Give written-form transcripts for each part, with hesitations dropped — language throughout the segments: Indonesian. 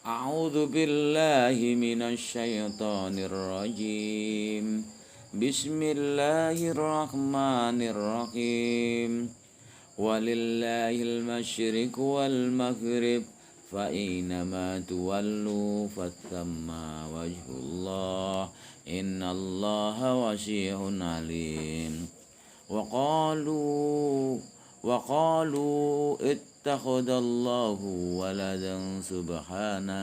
A'udzu billahi minasy syaithanir rajim. Bismillahirrahmanirrahim. Walillahil masyriq wal maghrib fa aynama tuwallu fathamma wajhullah innallaha wasi'un alim. وقالوا اتخذ الله ولدا سبحانه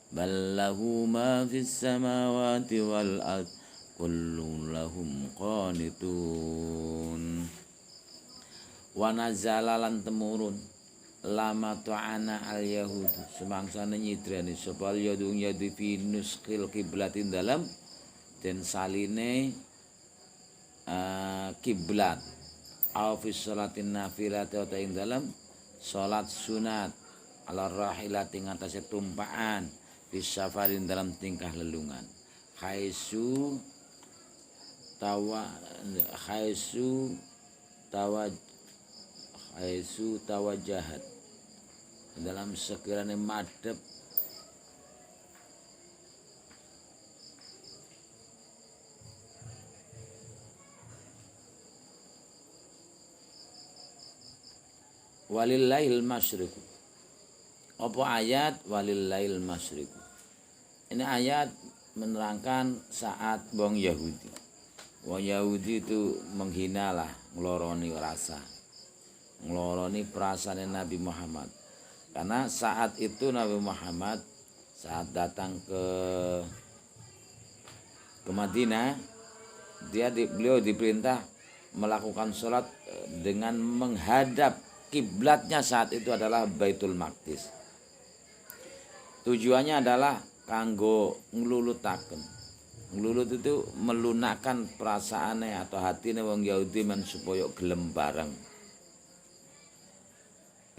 بل له ما في السماوات والأرض كل لهم قانتون. Wa nazala lan temurun lama ta'ana al yahud semangsane nyidrani sapa yadung yadi fi nuskil kiblatin dalam den saline kiblat au fi sholatin nafilah atau ing dalam salat sunat ala rahilati ngatasé tumpaan fi safarin dalam tingkah lelungan khaisu tawajahat dalam sekiranya madhep walillahil masyriq. Apa ayat walillahil masyriq? Ini ayat menerangkan saat wong Yahudi. Wong Yahudi itu menghinalah, ngeloroni rasa, ngeloroni perasaan Nabi Muhammad. Karena saat itu Nabi Muhammad saat datang ke Madinah, beliau diperintah melakukan sholat dengan menghadap kiblatnya saat itu adalah Baitul Maqdis. Tujuannya adalah kanggo nglulutaken. Nglulut itu melunakkan perasaannya atau hatine wong Yahudi men supaya gelem bareng.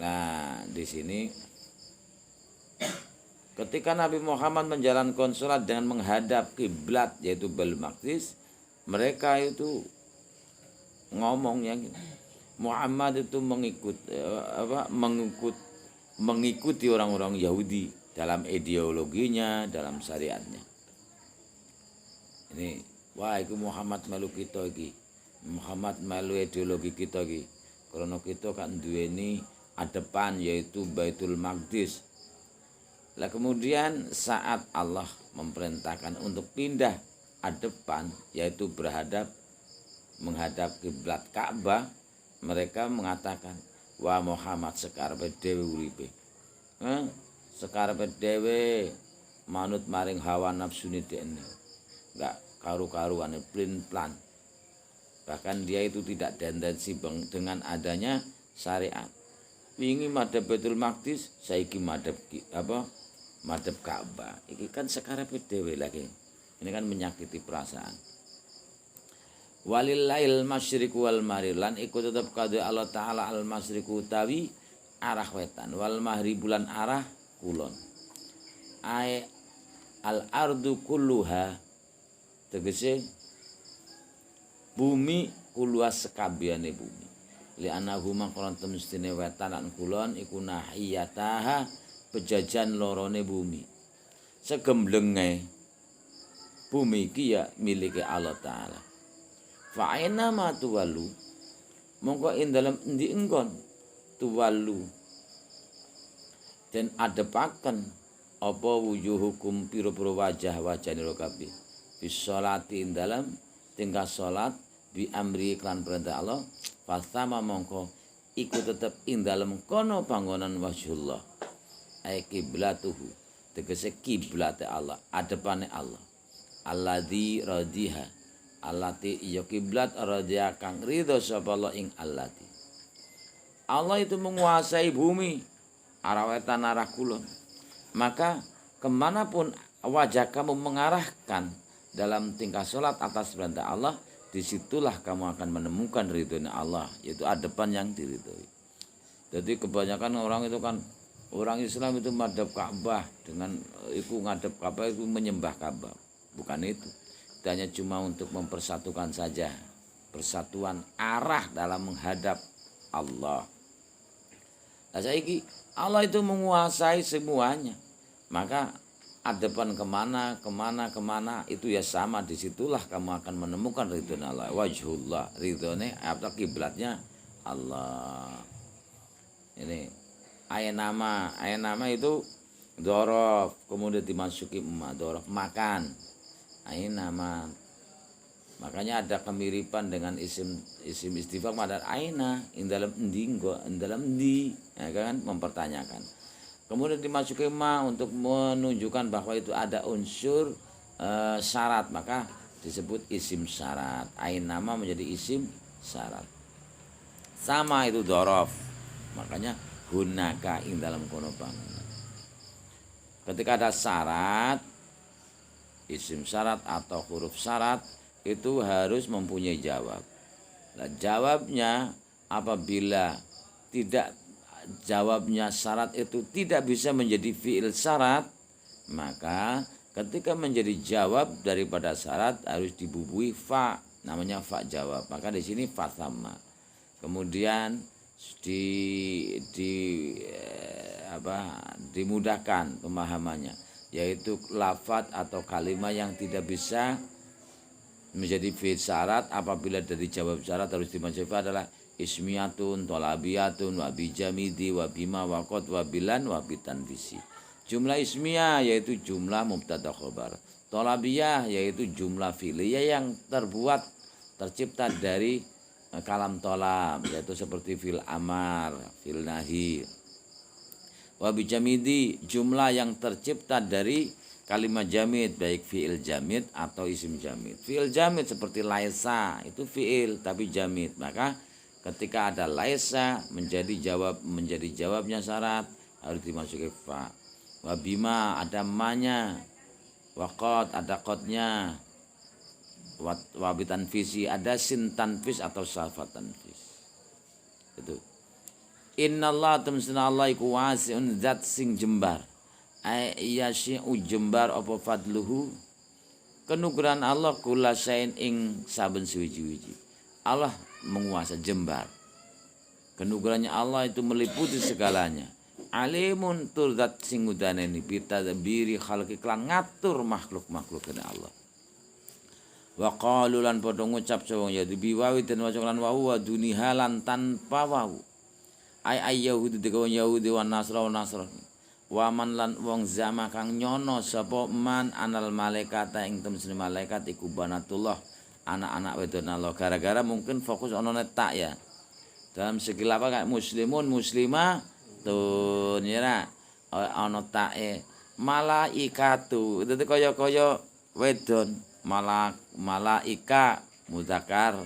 Nah, di sini ketika Nabi Muhammad menjalankan sholat dengan menghadap kiblat yaitu Baitul Maqdis, mereka itu ngomong yang Muhammad itu mengikuti orang-orang Yahudi dalam ideologinya, dalam syariatnya. Ini wah itu Muhammad melu kita iki. Muhammad melu ideologi kita iki. Karena kita kan duweni adepan yaitu Baitul Maqdis. Lah kemudian saat Allah memerintahkan untuk pindah adepan yaitu menghadap kiblat Ka'bah, mereka mengatakan, "Wa Muhammad sekarepe dhewe uripe." Sekarepe dhewe manut maring hawa nafsune dekne. Enggak karu-karuane plan. Bahkan dia itu tidak tendensi dengan adanya syariat. Wingi madhep Baitul Maqdis, saiki madhep Ka'bah. Iki kan sekarepe dhewe lagi. Ini kan menyakiti perasaan. Walillahil masyriq wal maghrib lan iku tetep kadhe Allah taala al masyriq utawi arah wetan wal maghrib bulan arah kulon. Al ardu kulluha tegese bumi kulluha sekabehane bumi. Li anahu mangkon temestine wetan lan kulon iku nahiyataha pejajan lorone bumi. Segemblenge bumi iki ya milike Allah taala. Fa aina ma tuwallu mongko ing dalem endi engkon tuwallu den adepaken apa wujuhukum pira-pira wajah-wajahane kabeh bis sholati ing dalem tingkah salat bi amri iklan perintah Allah fasama mongko iku tetep ing dalem kono panggonan wajhullah ai kiblatuhu tegese kiblate Allah adepane Allah alladzi radiha allati iya kiblat radya kang ridho sapa Allah ing allati. Allah itu menguasai bumi arah wetan arah kulon. Maka kemanapun wajah kamu mengarahkan dalam tingkah sholat atas perintah Allah, disitulah kamu akan menemukan ridhonya Allah, yaitu adepan yang diridhoi. Jadi kebanyakan orang itu kan orang Islam itu madhab Ka'bah dengan itu ngadep Ka'bah itu menyembah Ka'bah. Bukan itu. Hanya cuma untuk mempersatukan saja, persatuan arah dalam menghadap Allah. Nah, saiki Allah itu menguasai semuanya. maka adepan kemana itu ya sama, disitulah kamu akan menemukan ridho Allah, wajhullah, ridhone atau kiblatnya Allah. Ini ayat nama itu dorof, kemudian dimasuki dorof makan, ayat nama. Makanya ada kemiripan dengan isim istifham pada aina, dalam endi, ya kan, mempertanyakan. Kemudian dimasuki ma untuk menunjukkan bahwa itu ada unsur syarat, maka disebut isim syarat. Ain nama menjadi isim syarat. Sama itu dorof. Makanya hunaka ing dalam kono bangunan. Ketika ada syarat, isim syarat atau huruf syarat itu harus mempunyai jawab. Nah, jawabnya apabila tidak jawabnya syarat itu tidak bisa menjadi fi'il syarat, maka ketika menjadi jawab daripada syarat harus dibubui fa, namanya fa jawab. Maka di sini fa sama. Kemudian dimudahkan pemahamannya, yaitu lafadz atau kalimat yang tidak bisa menjadi fi'il syarat apabila dari jawab syarat harus dimasuki adalah ismiyatun, tolabiyatun, wabijamidi, wabima, wakot, wabilan, wabitanfisi. Jumlah ismiyah yaitu jumlah mubtada khobar. Tolabiyah yaitu jumlah fi'liyah yang tercipta dari kalam tolab, yaitu seperti fil amar, fil nahi. Wabijamidi jumlah yang tercipta dari kalimat jamid, baik fi'il jamid atau isim jamid. Fi'il jamid seperti laisa itu fi'il tapi jamid. Maka ketika ada laisa menjadi jawabnya syarat harus dimasuki fa. Wabima ada manya, waqad ada qadnya, wabitan visi ada sin tanfis atau safat tanfis. Itu. Innallaha tamsina Allah iku wasi'un zat sing jembar. Ayasyi'u jembar apa fadluhu, kenugrahan Allah kula sain ing saben suwiji-wiji. Allah menguasai jembar. Kenugrahannya Allah itu meliputi segalanya. Alimun tur zat sing udaneni bitadbiri khalqi klan ngatur makhluk-makhluk kene Allah. Wa qalu lan padha ngucap sawang ya biwawi den waca lan wa dunihalan tanpa wau. Ay Yahudi dikawan Yahudi wa Nasrani. Waman lan wong zama kang nyono sapa man anal malaikata ing temene malaikat iku banatullah, anak-anak wedon Allah. Gara-gara mungkin fokus ono netak ya. Dalam segi apa kayak muslimun muslimah tun ya ono tae malaikatu. Dadi kaya wedon malaika mudzakkar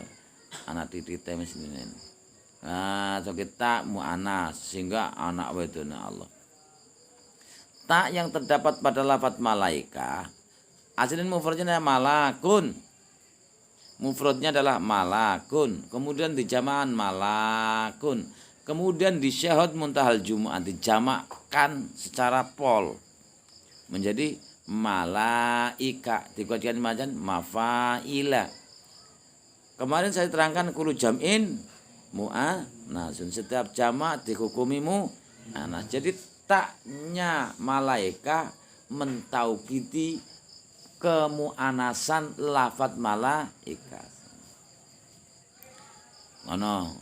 anak titite mesine. Nah, so kita mu'anas sehingga anak wedon Allah. Tak yang terdapat pada lafadz malaika aslinya mufradnya malakun, mufradnya adalah malakun, kemudian dijamaan malakun, kemudian disyahad muntahal jumu'ah dijamakkan secara pol menjadi malaika, dikuatkan macam mafaila. Kemarin saya terangkan kulu jam'in mu'anasun, setiap jamak dihukumi mu'anas. Jadi taknya malaika mentaukidi kemu'anasan lafadz malaika.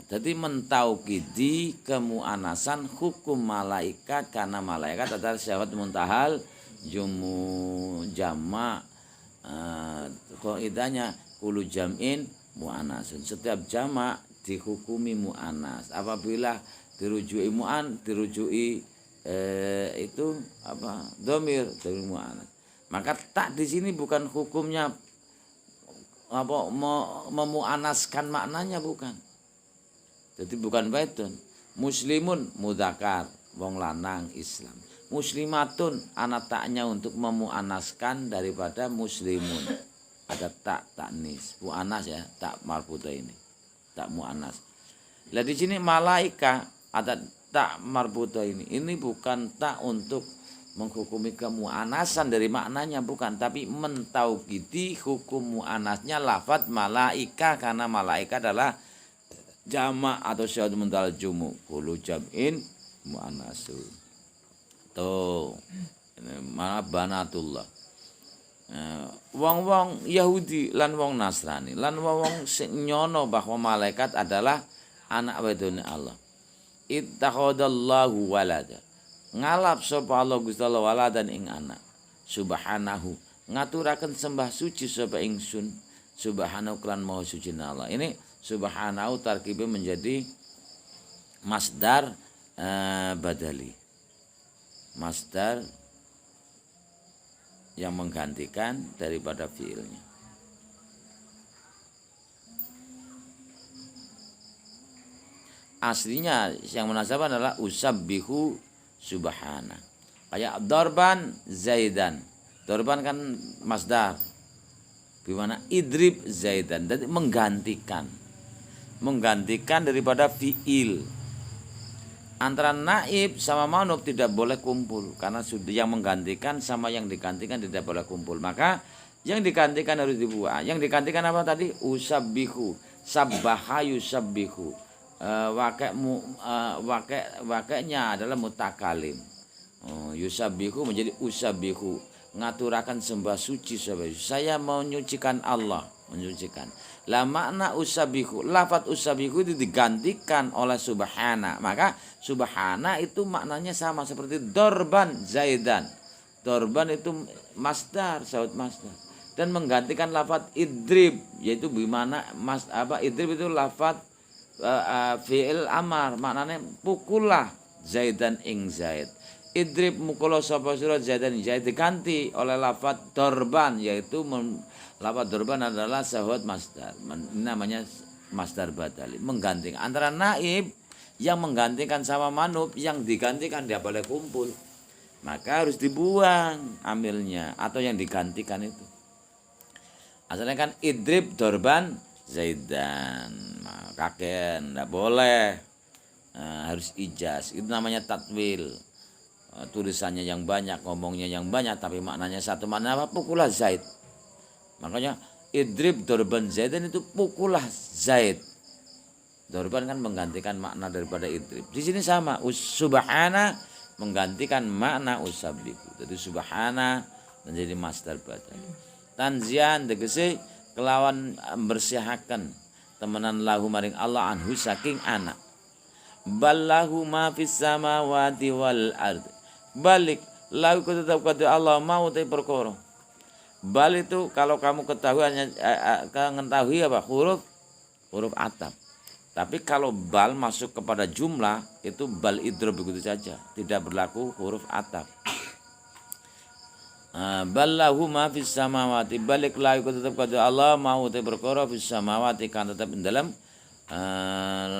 Jadi mentaukidi kemu'anasan hukum malaikat karena malaikat adalah syahwat muntahal jamak. Qaidahnya kulu jam'in mu'anasun. Setiap jamak dihukumi mu'anas. Apabila dirujuki dirujuki itu apa dhamir dari mu'annas, maka tak di sini bukan hukumnya apa memu'anaskan maknanya, bukan. Jadi bukan baitun. Muslimun mudzakkar wong lanang Islam, muslimatun anak taknya untuk memu'anaskan daripada muslimun, ada tak taknis mu'annas ya, tak marbuta ini tak mu'annas. Lah di sini malaika ada tak marbuta ini bukan tak untuk menghukumi kemu'anasan dari maknanya, bukan, tapi mentaukidi hukum mu'anasnya lafadz malaika karena malaika adalah jamak atau syahad muntal jumu kulu jam'in mu'anasun. Tuh Mana banatullah. Wong-wong Yahudi lan wong Nasrani lan wong sing nyono bahwa malaikat adalah anak wedone Allah. Ittakhadallahu walada. Ngalap sapa Allah Gusti Allah waladan ing anak. Subhanahu ngaturaken sembah suci sapa ingsun. Subhanahu lan maha suci Allah. Ini subhanahu tarkibe menjadi masdar badali. Masdar yang menggantikan daripada fiilnya. Aslinya yang munasabah adalah usabbihu subhana. Kayak dorban zaidan. Dorban kan masdar. Bagaimana idrib zaidan. Jadi menggantikan. Menggantikan daripada fiil. Antara naib sama manub tidak boleh kumpul karena sudah yang menggantikan sama yang digantikan tidak boleh kumpul. Maka yang digantikan harus dibuang. Yang digantikan apa tadi? Usabbihu, sabbaha yusabbihu. Wakeknya adalah mutakalim. Yusabbihu menjadi usabbihu. Ngaturakan sembah suci saya menyucikan Allah, menyucikan. La makna usabbihu, lafaz usabbihu itu digantikan oleh subhana. Maka subhana itu maknanya sama seperti dorban zaidan. Dorban itu masdar, saud masdar. Dan menggantikan lafaz idrib, yaitu bimana idrib itu lafaz fi'il amar, maknanya pukullah zaidan ing zaid. Idrib mukula sapa sira zaidan ing zaid diganti oleh lafaz dorban, yaitu lafaz dorban adalah sahut masdar. Namanya masdar badali. Menggantikan antara naib yang menggantikan sama manub, yang digantikan dia boleh kumpul. Maka harus dibuang amilnya atau yang digantikan itu. Asalnya kan idrib dorban zaidan. Kakek enggak boleh. Harus ijaz. Itu namanya tatwil. Tulisannya yang banyak, ngomongnya yang banyak, tapi maknanya satu. Makna apa? Pukulah zaid. Makanya idrib dorban zaidan itu pukulah zaid. Dorban kan menggantikan makna daripada idrib. Di sini sama, subhana menggantikan makna usabbihu. Jadi subhana menjadi masdar badal. Tanzian tegese kelawan bersihaken temenan lahu maring Allah anhu saking anak. Ballahu ma fis samawati wal ard. Balik lahu tetap kata Allah mau te perkara. Bal itu kalau kamu ketahui hanya mengetahui apa huruf ataf. Tapi kalau bal masuk kepada jumlah itu bal idrob begitu saja, tidak berlaku huruf ataf. Ballahu ma fis samawati, balik lahu tetap kata Allah mau te perkara fis samawati kan tetap dalam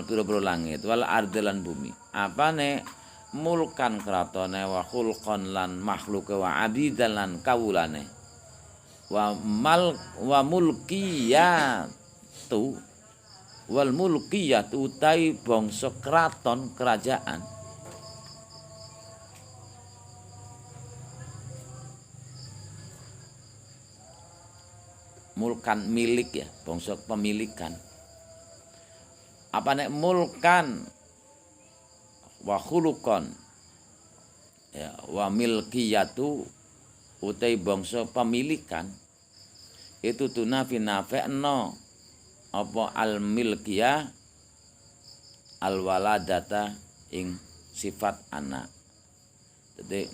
pira-pira langit wal ardelan bumi. Apane mulkan kratone wa khulqan lan makhluke wa abidan lan kawulane. Wa mulkiyatu wal mulkiyatu utai bangsa kraton kerajaan. Mulkan milik ya, bangsa pemilikan. Apa nek mulkan wa khuluqan ya wa milkiyatu utai bangsa pemilikan itu tunafi nafe'no apa al milkiyah al waladata ing sifat anak. Jadi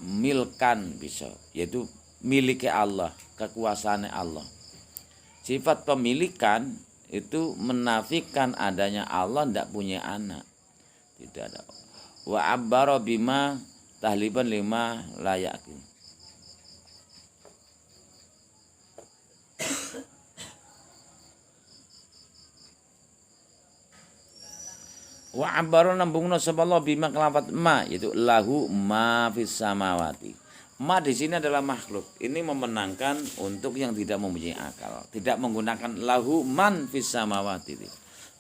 milkan bisa yaitu miliki Allah, kekuasaan Allah. Sifat pemilikan itu menafikan adanya Allah tidak punya anak. Tidak ada. Wa abbara bima tahliban lima layakin. Wa abbara nambungna sapa Allah bima kelafat ma yaitu lahu ma fis samawati. Ma di sini adalah makhluk. Ini memenangkan untuk yang tidak mempunyai akal, tidak menggunakan lahu man fis samawati.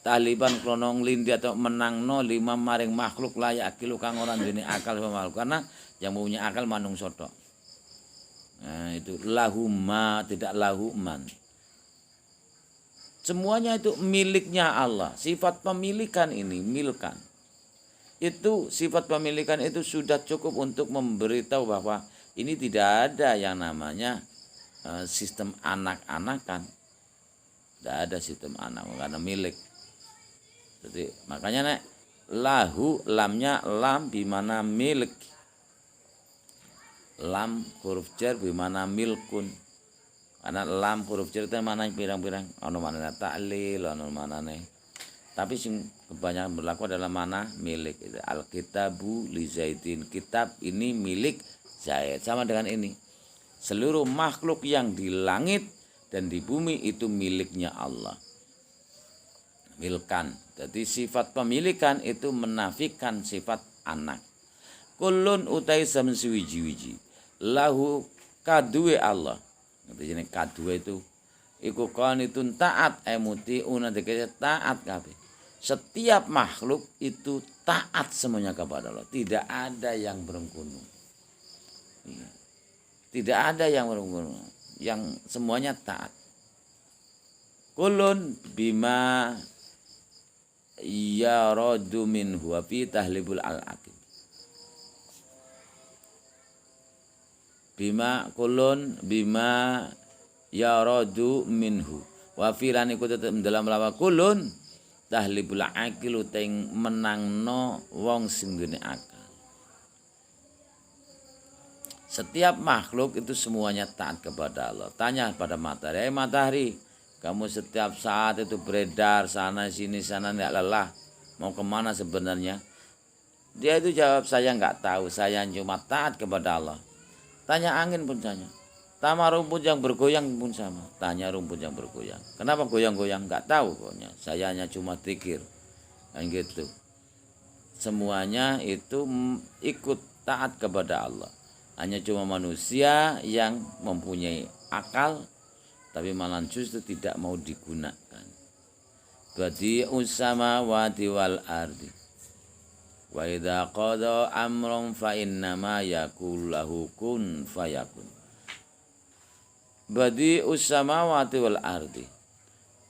Taliban klonong lindi atau menangno lima maring makhluk layak akilu kang ora duweni akal sama makhluk karena yang mempunyai akal manungsa tok. Nah, itu lahu ma tidak lahu man. Semuanya itu miliknya Allah. Sifat pemilikan ini milkan. Itu sifat pemilikan itu sudah cukup untuk memberitahu bahwa Ini tidak ada yang namanya sistem anak-anakan. Tidak ada sistem anak karena milik. Jadi makanya lahu lamnya lam bimana milik. Lam huruf jar bimana milkun. Karena lam huruf jar itu mana pirang-pirang, ono manane ta'lil, ono manane. Tapi sing kebanyakan berlaku adalah mana milik. Al-kitabu li Zaidin. Kitab ini milik Zaid. Sama dengan ini. Seluruh makhluk yang di langit dan di bumi itu miliknya Allah. Milkan. Jadi sifat pemilikan itu menafikan sifat anak. Kulun utai samsi wiji-wiji. Lahu kaduwe Allah. Jadi kaduwe itu iku qanitun taat emuti una dikira taat kabeh. Setiap makhluk itu taat semuanya kepada Allah. Tidak ada yang berengkunung. Tidak ada yang berengkunung. Yang semuanya taat. Kulun bima yaradu minhu wa fi tahlibul al-aqib. Bima kulun bima yaradu minhu wa fi lan iku tetep dalam lawa kulun tahlibul aqil teng menangno wong sing duwe akal. Setiap makhluk itu semuanya taat kepada Allah. Tanya pada matahari, matahari, kamu setiap saat itu beredar sana sini sana tidak lelah. Mau kemana sebenarnya? Dia itu jawab, saya nggak tahu, saya cuma taat kepada Allah. Tanya angin pun tanya. Tama rumput yang bergoyang pun sama. Tanya rumput yang bergoyang. Kenapa goyang-goyang? Nggak tahu pokoknya. Saya hanya cuma zikir. Kan gitu. Semuanya itu ikut taat kepada Allah. Hanya cuma manusia yang mempunyai akal, tapi malah justru tidak mau digunakan. Badi'us samawati wal ardi. Wa idza qada amran fa innama yaqul lahu kun fayakun. Badi'us samawati wal ardi.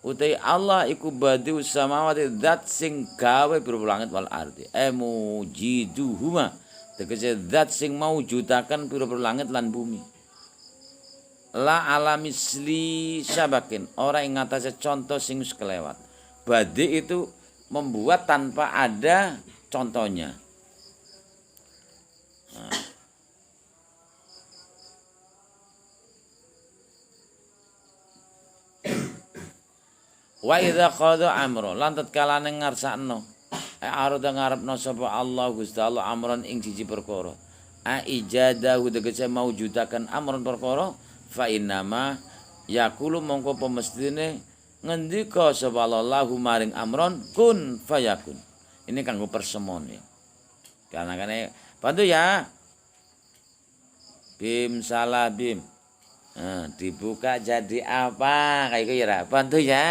Utai Allah iku badi'us samawati zat sing gawe pira langit wal ardi. Mujiduhuma tegese zat sing maujudaken pira langit lan bumi. La alamisli syabakin, ora ing ngatasé contoh sing wis kelewat. Badi itu membuat tanpa ada contohnya. Nah. Wa idza qada amra lan tatkala ning ngarsakno arep ngarepno sapa Allah Gusti Allah amron ing siji perkara. Ijadahu tegese maujudaken amron perkara fa innama yaqulu mongko pemestine ngendika sapa Allah maring amron kun fayakun. Ini kanggo persemon ya. Karena bantu ya. Bim salah bim. Nah, dibuka jadi apa? Kayak gitu ya. Bantu ya.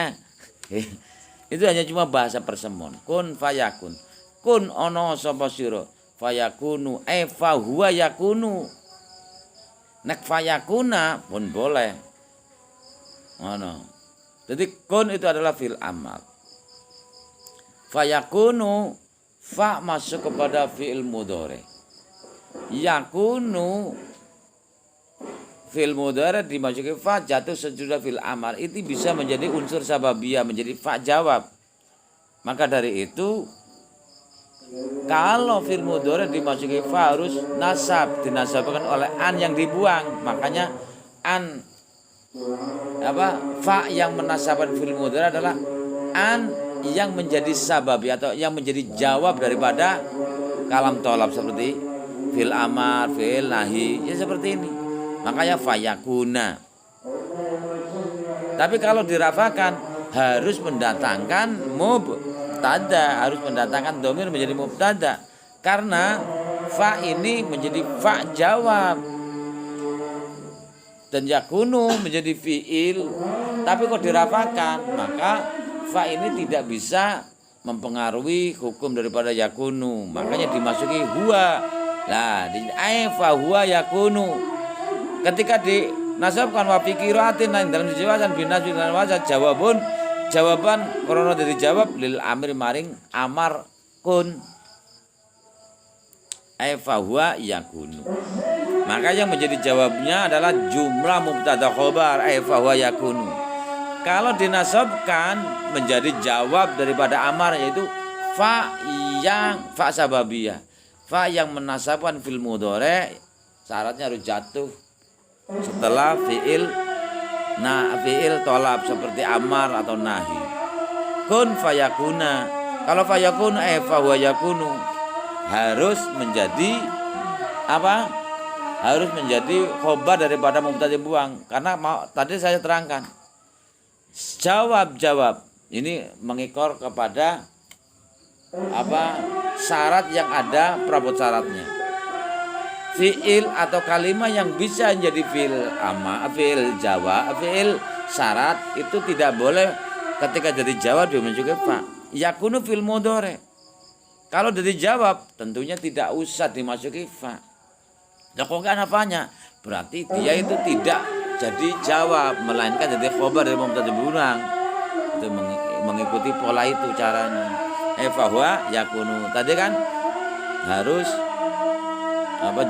Itu hanya cuma bahasa persemon. Kun fayakun. Kun ono sapa sira. Fayakunu fa huwa yakunu. Nek fayakuna pun boleh. Ngono. Jadi kun itu adalah fil amal. Fayakunu fa masuk kepada fi'il mudhari. Yakunu fi'il mudhari dimasuki fa jatuh sesudah fi'il amal. Itu bisa menjadi unsur sababiyah, menjadi fa jawab. Maka dari itu kalau fi'il mudhari dimasuki fa harus nasab, dinasabkan oleh an yang dibuang. Makanya an fa yang menasabkan fi'il mudhari adalah an yang menjadi sabab atau yang menjadi jawab daripada kalam tolab seperti fil amar, fil nahi, ya seperti ini. Makanya fayakuna. Tapi kalau dirafakan harus mendatangkan mubtada, harus mendatangkan dhamir menjadi mubtada. Karena fa ini menjadi fa jawab. Dan yakunu menjadi fiil. Tapi kalau dirafakan maka fa ini tidak bisa mempengaruhi hukum daripada yakunu. Makanya dimasuki huwa. Lah, di fa huwa yakunu. Ketika dinasabkan wa fi qiraatin dalam dijewasan binasbi dan wajah jawaban krana dari jawab lil amir maring amar kun. Fa huwa yakunu. Maka yang menjadi jawabnya adalah jumlah mubtada khobar fa huwa yakunu. Kalau dinasabkan menjadi jawab daripada amar, yaitu fa yang fa sababiyah. Fa yang menasabkan fil mudhari syaratnya harus jatuh setelah fiil tolab seperti amar atau nahi. Kun fayakuna. Kalau fayakun fa huwa yakunu harus menjadi apa? Harus menjadi khobar daripada mubtada buang. Karena tadi saya terangkan jawab ini mengikor kepada apa? Syarat yang ada perabot syaratnya. Fiil atau kalimat yang bisa menjadi fiil jawab, fiil syarat itu tidak boleh ketika jadi jawab dimasuki fa. Yakunu fil mudhari. Kalau dari jawab tentunya tidak usah dimasuki fa. Lakukan apanya? Berarti dia itu tidak jadi jawab, melainkan jadi khobar dari mubtada burang. Itu mengikuti pola itu caranya. Fa huwa yakunu. Tadi kan harus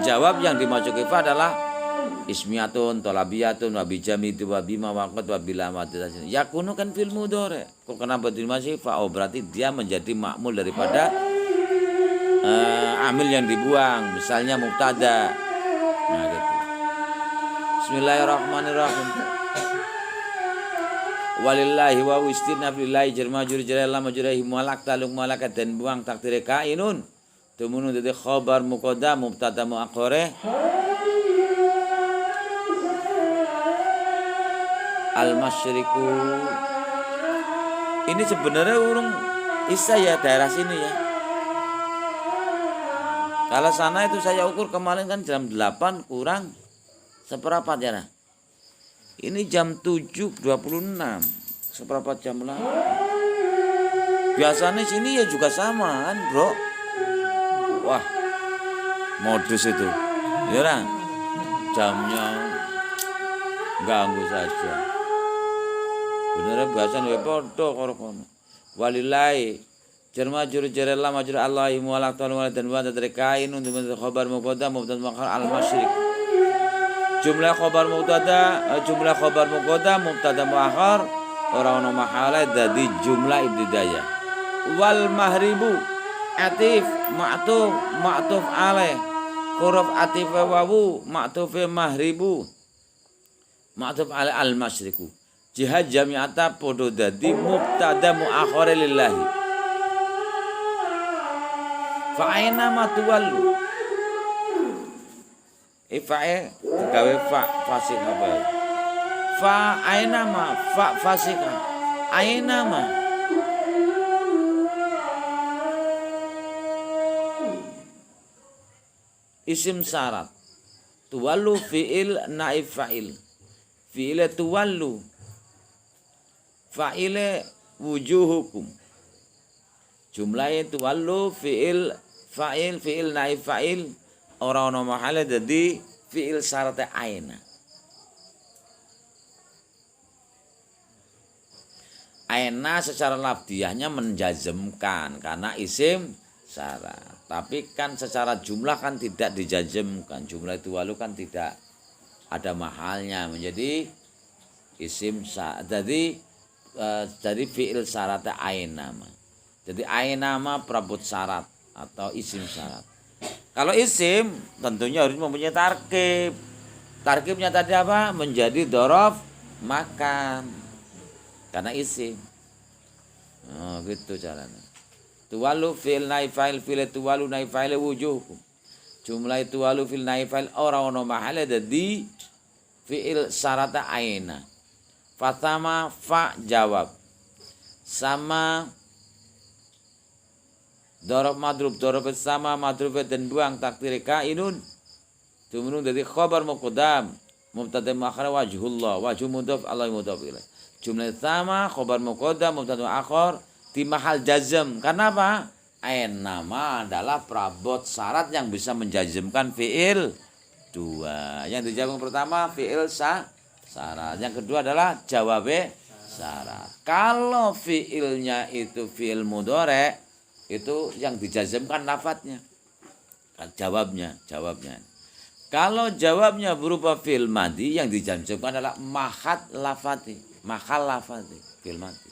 jawab yang dimasuki fa adalah ismiyatun, tolabiyatun, wabijamidu, wabima, waqat, wabila, wabila. Yakunu kan fil mudhari. Kok kenapa dimasuki fa? Oh, berarti dia menjadi makmul daripada amil yang dibuang. Misalnya mubtada. Nah gitu. Bismillahirrahmanirrahim. Walillahi wa wistina fillahi jarmajur jarallah majurahi mualak taluk mualakat dan buang takdir kainun. Tumunun dari khabar muqaddam mubtada muakhkhar al-masyriku. Ini sebenarnya urung isa ya daerah sini ya. Kalau sana itu saya ukur kemarin kan jam 8 kurang seperempat ya. Nah. Ini jam 7.26 seperempat jam lah. Biasanya sini ya juga sama kan bro. Wah modus itu ya kan? Jamnya ganggu saja. Bener biasanya podo karo kono. Walillahi jarmajur jarallah majur Allahi mualak ta'ala dan wa tadrikain untuk khabar muqaddam mubtada muakhkhar al-masyriq. Jumlah khabar muqaddam mubtada muakhkhar ora ono mahalah dadi jumlah ibtidayah. Wal mahribu atif ma'tuf alaih huruf atif wawu ma'tuf mahribu ma'tuf alaih al-masyriqu. Jihad jami'ata podo dadi mubtada muakhkhar lillahi. Fa'aina matuwallu ifa'e gawe fasik apa ya? Fa'aina ma fasika aina ma isim syarat tuwallu fi'il naib fa'il fi'ile tuwallu fa'ile wujuhukum jumlahnya tuwallu fi'il fa'il fi'il naib fa'il ora ono mahale dadi fi'il syarat aina. Aina secara lafdiyahnya menjazmkan karena isim syarat. Tapi kan secara jumlah kan tidak dijazmkan. Jumlah itu walu kan tidak ada mahalnya menjadi isim syarat. Jadi fi'il syarat aina. Jadi aina ma perabot syarat atau isim syarat. Kalau isim tentunya harus mempunyai tarkib. Tarkibnya tadi apa? Menjadi dzaraf makan. Karena isim. Oh, gitu caranya. Tuwalu fil naifil fil tuwalu naifil wujuhkum. Jumlah tuwalu fil naifil ora ono mahale dadi fi'il syarata aina. Fatama fa jawab. Sama Dorob madrub sama madrub dan buang takdir kainun tumunun dari khabar muqaddam mubtada muakhkhar wajhullah wajhu mudhaf Allah mudhaf ilaih. Jumlah sama khabar muqaddam mubtada muakhkhar di mahal jazm. Karena apa? Nama adalah perabot syarat yang bisa menjazmkan fi'il dua. Yang dijawab pertama fi'il syarat. Yang kedua adalah jawabe syarat. Kalau fi'ilnya itu fi'il mudhari itu yang dijazmkan lafadznya. Jawabnya. Kalau jawabnya berupa fi'il madhi yang dijamkan adalah mahal lafati fi'il madhi.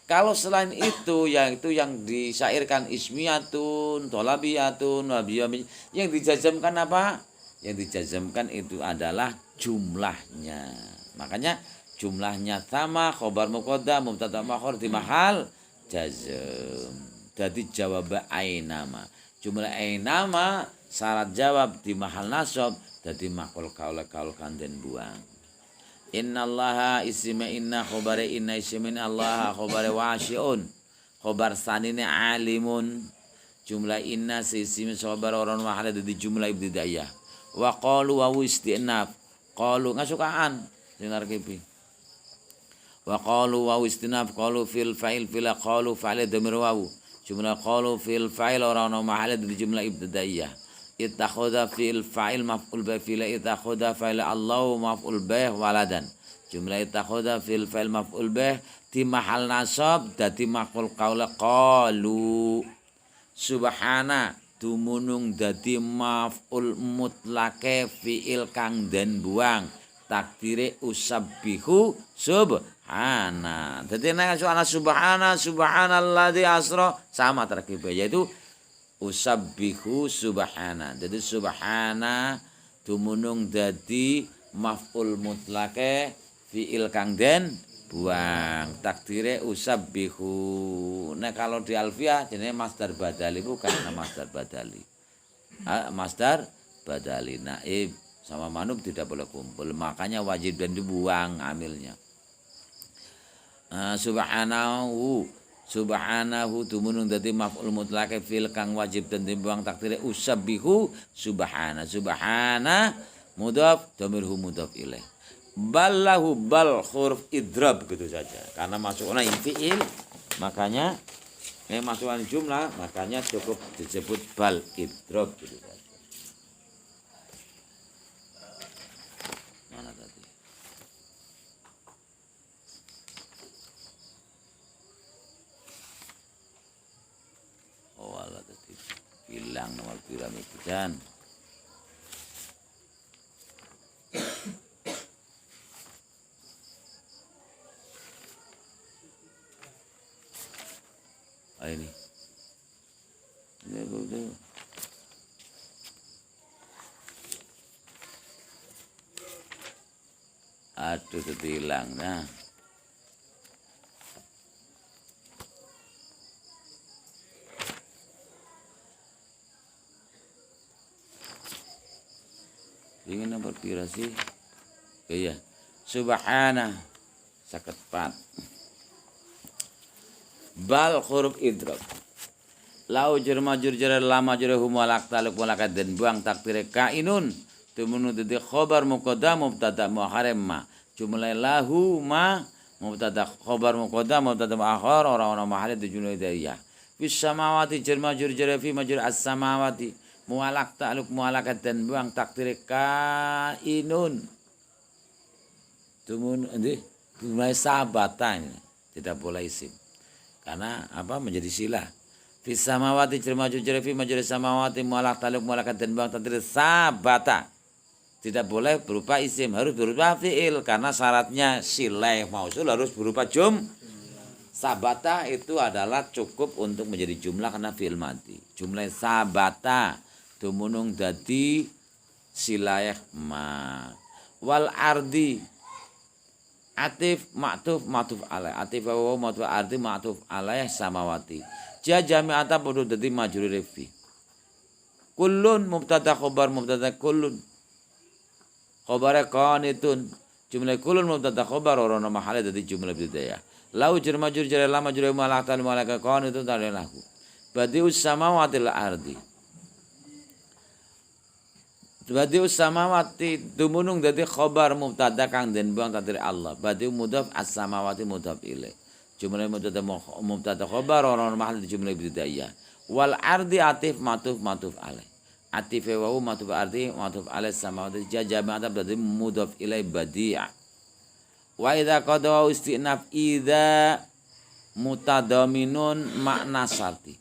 Kalau selain itu yaitu yang disyairkan ismiyatun, tolabiyatun, wabiyami, yang dijazamkan apa? Yang dijazamkan itu adalah jumlahnya. Makanya jumlahnya sama, khobar muqaddam, mubtada muakhar di mahal jazm. Jadi jawab ainama. Jumlah ainama syarat jawab di mahal nasab jadi maqul kaul kanden buang. Innallaha isma inna khobare inna ismin Allah khobare wasiun khobar sanine alimun jumlah inna sisim khobar orang wahada di jumlah ibtidaiyah wa qalu wa istinaf qalu ngasukaan dengar kipi wa qalu wa istinaf qalu fil fa'il fil qalu fa'il dhamir wawu jumlah qalu fil fa'il orang wahada di jumlah ibtidaiyah ittakhadha fil fa'il maf'ul bi fil ittakhadha fa'il Allahu maf'ul bih waladan jumlah ittakhadha fil fa'il maf'ul bih di mahal nasab dadi maqul qaula qalu subhana dumunung dadi maf'ul mutlake fi'il kang den buang takdire usabbihu subhana dadi nek ana subhana subhanalladzi asra sama terkibah yaitu usabbihu subhana. Jadi subhana dumunung dadi maf'ul mutlake fi'il kang den buang. Takdire usabbihu. Nah kalau di alfiah jenenge masdar badali bukan masdar badali. Masdar badali naib sama manub tidak boleh kumpul. Makanya wajib dan dibuang amilnya. Subhanahu tumunung dadi maf'ul mutlaq fil kang wajib dan dibuang takdire usabbihu subhana mudhaf dhamirhu mudhaf ilaih ballahu bal huruf idrab gitu saja karena masuknya fi'il makanya masuknya jumlah makanya cukup disebut bal idrab gitu saja. Mana tadi? Wala tadi bilang nomor piramid dan ini betul. Aduh hilang nah. Ingin nomor pira sih? Iya. Subhana saket pat. Bal huruf idrak. Lau jur majur jara lama jura humalak taluk walakat dan buang takdire kainun. Tumunu dadi khobar muqaddam mubtada muakhar ma. Jumlah lahu ma mubtada khobar muqaddam mubtada muakhar orang-orang mahal di jumlah idayah. Fis samawati jur majur jara fi majur as-samawati. Mualak ta'aluk mualakat dan buang takdir kainun. Tumun mulai sahabatan tidak boleh isim. Karena apa menjadi sila. Fis samawati maju fi majri samawati mualak ta'aluk mualakat dan buang takdir sabata. Tidak boleh berupa isim, harus berupa fi'il karena syaratnya silah mausul harus berupa sabata itu adalah cukup untuk menjadi jumlah karena fi'il mati. Jumlah sabata tumunung dadi silayah ma wal ardi atif ma'tuf alaih atif wa ma'tuf ardi ma'tuf alaih samawati ja jami'ata podo dadi majrur fi kullun mubtada khabar mubtada kullun khabare qanitun jumlah kullun mubtada khabar ora nama hale dadi jumlah bidaya lau jar majrur jar la majrur malaka malaka qanitun talahu badius samawati wal ardi Badi'us samawati dumunung dadi khabar mubtada kang den buang takdir Allah. Badi'u mudhaf as-samawati mudhaf ilaih. Jumlah mubtada khabar orang mahal jumlah ibtidaiyah. Wal ardi atif matuf alaih. Atif wa matuf ardi matuf alaih samawati jama' dadi mudhaf ilaih badi'a. Wa idza qadawa istinaf idza mutadaminun makna syarti.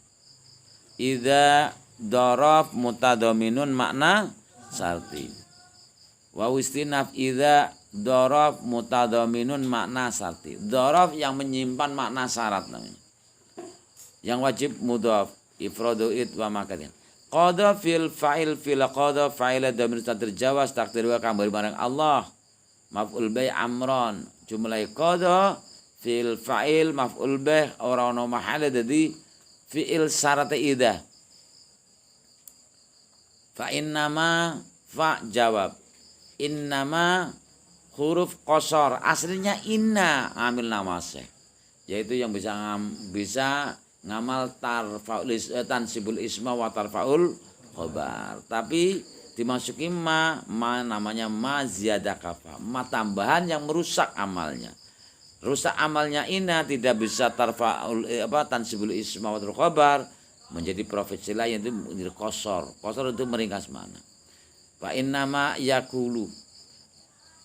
Idza daraf mutadaminun makna syarti. Wa istinaf idza dzaraf mutadhaminun makna syarti. Dzaraf yang menyimpan makna syarat namanya. Yang wajib mudhaf ifradu id wa makatin. Qada fil fa'il fil qada fa'ila dhamir terjawaz takdir wa kambari barang Allah. Maf'ul bih amron. Jumlah qada fil fa'il maf'ul bih ora ono mahale dadi fi'il syarat idza. Fa innama fa jawab. Innama huruf qasar aslinya inna amil namasih. Yaitu yang bisa ngamal tarfaul tansibul isma wa tarfaul khobar. Tapi dimasuki ma namanya ma ziyadah kafa. Ma tambahan yang merusak amalnya. Rusak amalnya inna tidak bisa tarfaul tansibul isma wa tarfaul khobar menjadi profesi lain itu menjadi qasar. Qasar itu meringkas mana? Fa innama yakulu.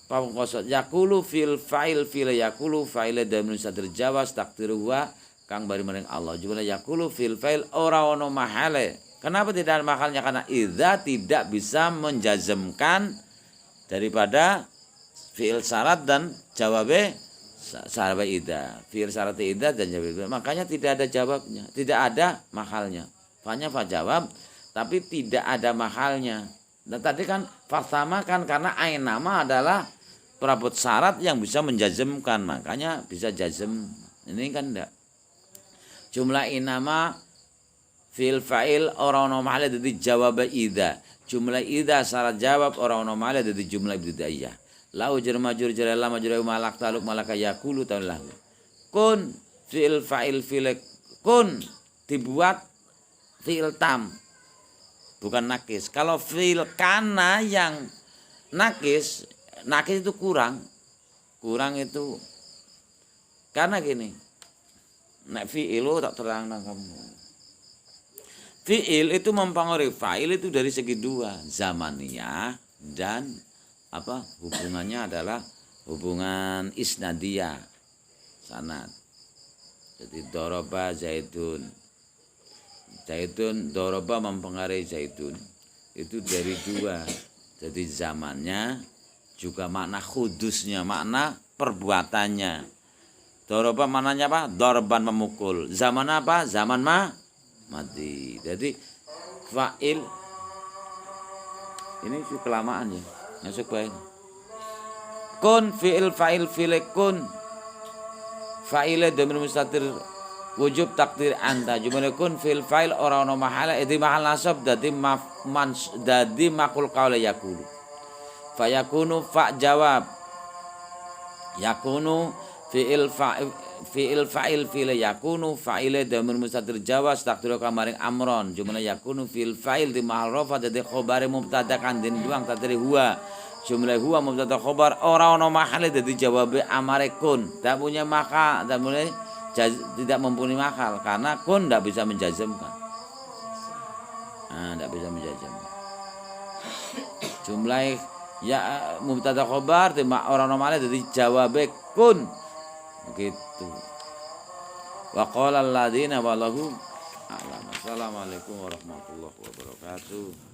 Fa qasar yakulu fil fa'il fil yakulu fa'il dhamir terjawaz takdiruha kang bari maring Allah. Jumlah yakulu fil fa'il ora ono mahale. Kenapa tidak ada mahalnya? Karena idza tidak bisa menjazmkan daripada fi'il syarat dan jawabe syarat idza. Fi'il syarat idza dan jawab. Makanya tidak ada jawabnya, tidak ada mahalnya. Fanya fa jawab tapi tidak ada mahalnya. Dan tadi kan pertama kan karena ain nama adalah perabot syarat yang bisa menjazmkan, makanya bisa jazm. Ini kan enggak. Jumlah inama fil fa'il ora ono mahale dadi jawab idza. Jumlah idza syarat jawab ora ono mahale dadi jumlah ibtidaiyah. Lau jar majrur jar lam majrur malak taluk malaka yaqulu ta'ala. Kun fil fa'il fil kun dibuat fi'il tam bukan nakis. Kalau fi'il kana yang nakis itu kurang itu karena gini. Nek fi'il tak terang kamu. Fi'il itu mempengaruhi fa'il itu dari segi dua, zamaniyah dan hubungannya adalah hubungan isnadiyah, sanad. Jadi doroba zaitun. Zaitun doroba mempengaruhi zaitun. Itu dari dua. Jadi zamannya juga makna khudusnya, makna perbuatannya. Doroba mananya apa? Dorban memukul. Zaman apa? Zaman mati. Jadi fa'il ini sih kelamaan ya. Masuk baik. Kun fi'il fa'il fi'il kun. Fa'ile dhamir mustatir wujub takdir anta. Jumlah kun fi'il fa'il ora ono mahala itu mahal nasab dadi makul qaula yakulu. Fa yakunu fa jawab. Yakunu fi'il fa'il fi'il yakunu fa'ile dhamir mustatir jawaz takdiru kamaring amron. Jumlah yakunu fi'il fa'il di mahal rafa dadi khabare mubtada kan den duang takdiri huwa. Jumlah huwa mubtada khabar ora ono mahale dadi jawabe amare kun. Tak punya makal, tidak mempunyai makal karena kun tidak bisa menjazmkan. Tidak bisa menjazmkan. Jumlah ya mubtada khabar di ora ono mahale dadi jawabe kun. Begitu. Wa qala alladziina wallahu a'lam. Assalamualaikum warahmatullahi wabarakatuh.